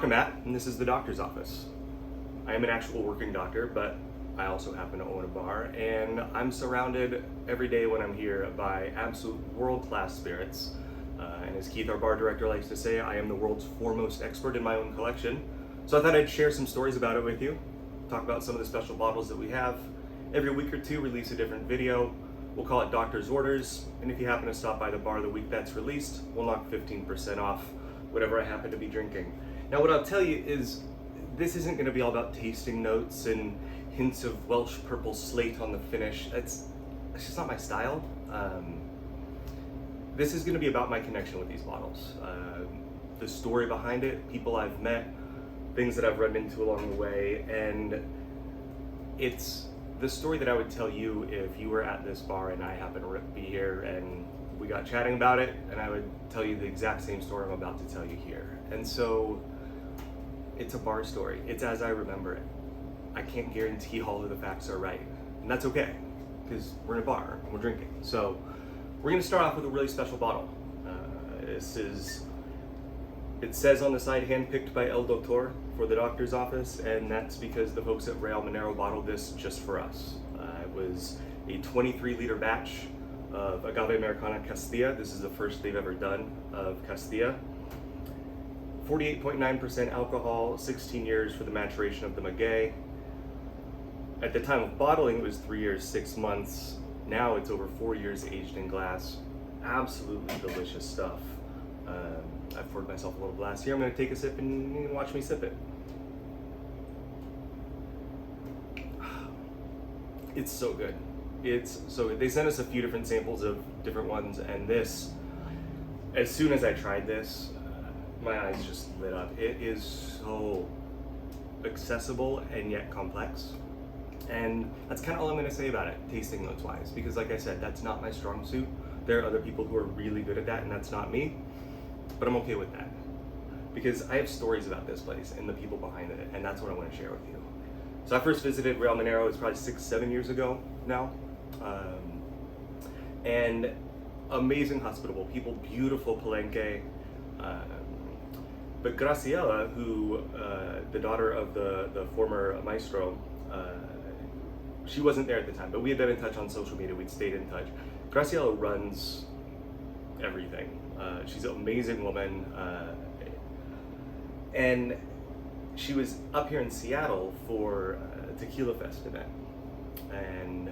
Dr. Matt, and this is the doctor's office. I am an actual working doctor, but I also happen to own a bar, and I'm surrounded every day when I'm here by absolute world-class spirits. And as Keith, our bar director, likes to say, I am the world's foremost expert in my own collection. So I thought I'd share some stories about it with you, talk about some of the special bottles that we have. Every week or two, release a different video. We'll call it Doctor's Orders, and if you happen to stop by the bar the week that's released, we'll knock 15% off whatever I happen to be drinking. Now, what I'll tell you is, this isn't going to be all about tasting notes and hints of Welsh purple slate on the finish. It's just not my style. This is going to be about my connection with these bottles. The story behind it, people I've met, things that I've run into along the way, and it's the story that I would tell you if you were at this bar and I happened to be here and we got chatting about it, and I would tell you the exact same story I'm about to tell you here. And so it's a bar story. It's as I remember it. I can't guarantee all of the facts are right, and that's okay, because we're in a bar and we're drinking. So we're going to start off with a really special bottle. It says on the side, handpicked by El Doctor for the doctor's office, and that's because the folks at Real Minero bottled this just for us. It was a 23-liter batch of Agave Americana Castilla. This is the first they've ever done of Castilla. 48.9% alcohol, 16 years for the maturation of the maguey. At the time of bottling, it was 3 years, 6 months. Now it's over 4 years aged in glass. Absolutely delicious stuff. I've poured myself a little glass here. I'm going to take a sip and you can watch me sip it. It's so good. It's so good. They sent us a few different samples of different ones, and this, as soon as I tried this, my eyes just lit up. It is so accessible and yet complex. And that's kind of all I'm going to say about it, tasting notes wise, because like I said, that's not my strong suit. There are other people who are really good at that, and that's not me. But I'm okay with that, because I have stories about this place and the people behind it, and that's what I want to share with you. So I first visited Real Minero, it's probably 6-7 years ago now. And amazing, hospitable people, beautiful palenque. But Graciela, who, the daughter of the former maestro, she wasn't there at the time, but we had been in touch on social media, we'd stayed in touch. Graciela runs everything. She's an amazing woman, and she was up here in Seattle for a Tequila Fest event, and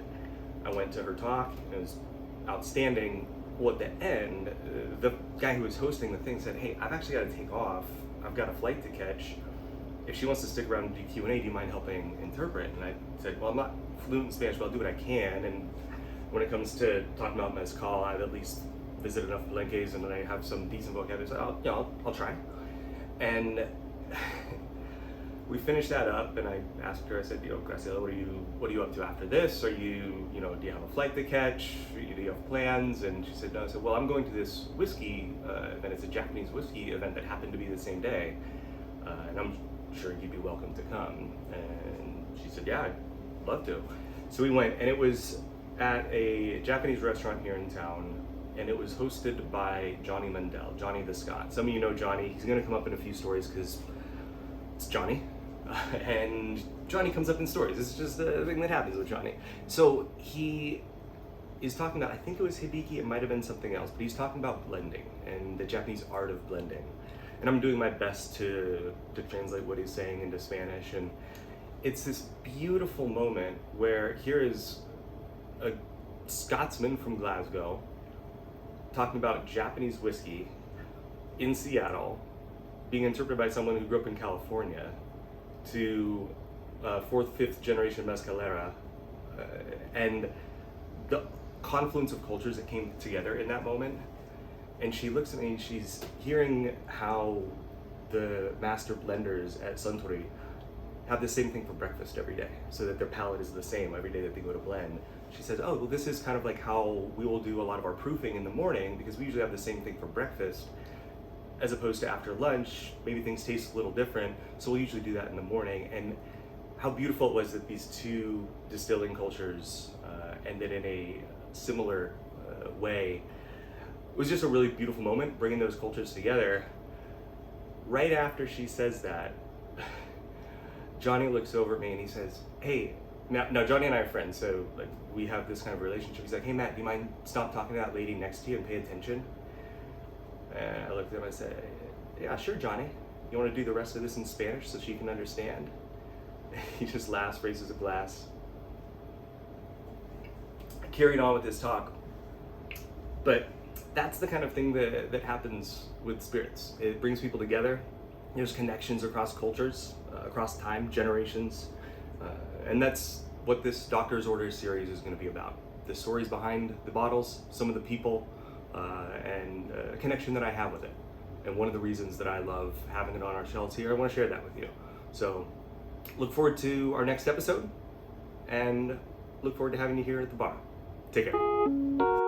I went to her talk. It was outstanding. Well, at the end, the guy who was hosting the thing said, "Hey, I've actually got to take off. I've got a flight to catch. If she wants to stick around and do Q&A, do you mind helping interpret?" And I said, "Well, I'm not fluent in Spanish, but I'll do what I can. And when it comes to talking about mezcal, I've at least visited enough palenques and I have some decent vocabulary, so I'll try." And we finished that up, and I asked her, I said, "Graciela, what are you up to after this? Are you, do you have a flight to catch? Do you have plans?" And she said, "No." I said, "Well, I'm going to this whiskey event. It's a Japanese whiskey event that happened to be the same day, and I'm sure you'd be welcome to come." And she said, "Yeah, I'd love to." So we went, and it was at a Japanese restaurant here in town, and it was hosted by Johnny Mandel, Johnny the Scot. Some of you know Johnny. He's going to come up in a few stories because it's Johnny. And Johnny comes up in stories. It's just a thing that happens with Johnny. So he is talking about, I think it was hibiki, it might have been something else, but he's talking about blending and the Japanese art of blending. And I'm doing my best to translate what he's saying into Spanish. And it's this beautiful moment where here is a Scotsman from Glasgow talking about Japanese whiskey in Seattle, being interpreted by someone who grew up in California, to fourth, fifth generation mezcalera, and the confluence of cultures that came together in that moment. And she looks at me and she's hearing how the master blenders at Suntory have the same thing for breakfast every day, so that their palate is the same every day that they go to blend. She says, "Oh, well, this is kind of like how we will do a lot of our proofing in the morning, because we usually have the same thing for breakfast, as opposed to after lunch, maybe things taste a little different, so we'll usually do that in the morning." And how beautiful it was that these two distilling cultures ended in a similar way. It was just a really beautiful moment, bringing those cultures together. right after she says that, Johnny looks over at me and he says, hey, now Johnny and I are friends, so like we have this kind of relationship. He's like, hey Matt, do you mind stop talking to that lady next to you and pay attention? And I looked at him and I said, yeah, sure, Johnny. You want to do the rest of this in Spanish so she can understand? He just laughs, raises a glass. I carried on with this talk. But that's the kind of thing that happens with spirits. It brings people together. There's connections across cultures, across time, generations. And that's what this Doctor's Orders series is going to be about. The stories behind the bottles, some of the people, and a connection that I have with it. And one of the reasons that I love having it on our shelves here, I want to share that with you. So look forward to our next episode, and look forward to having you here at the bar. Take care.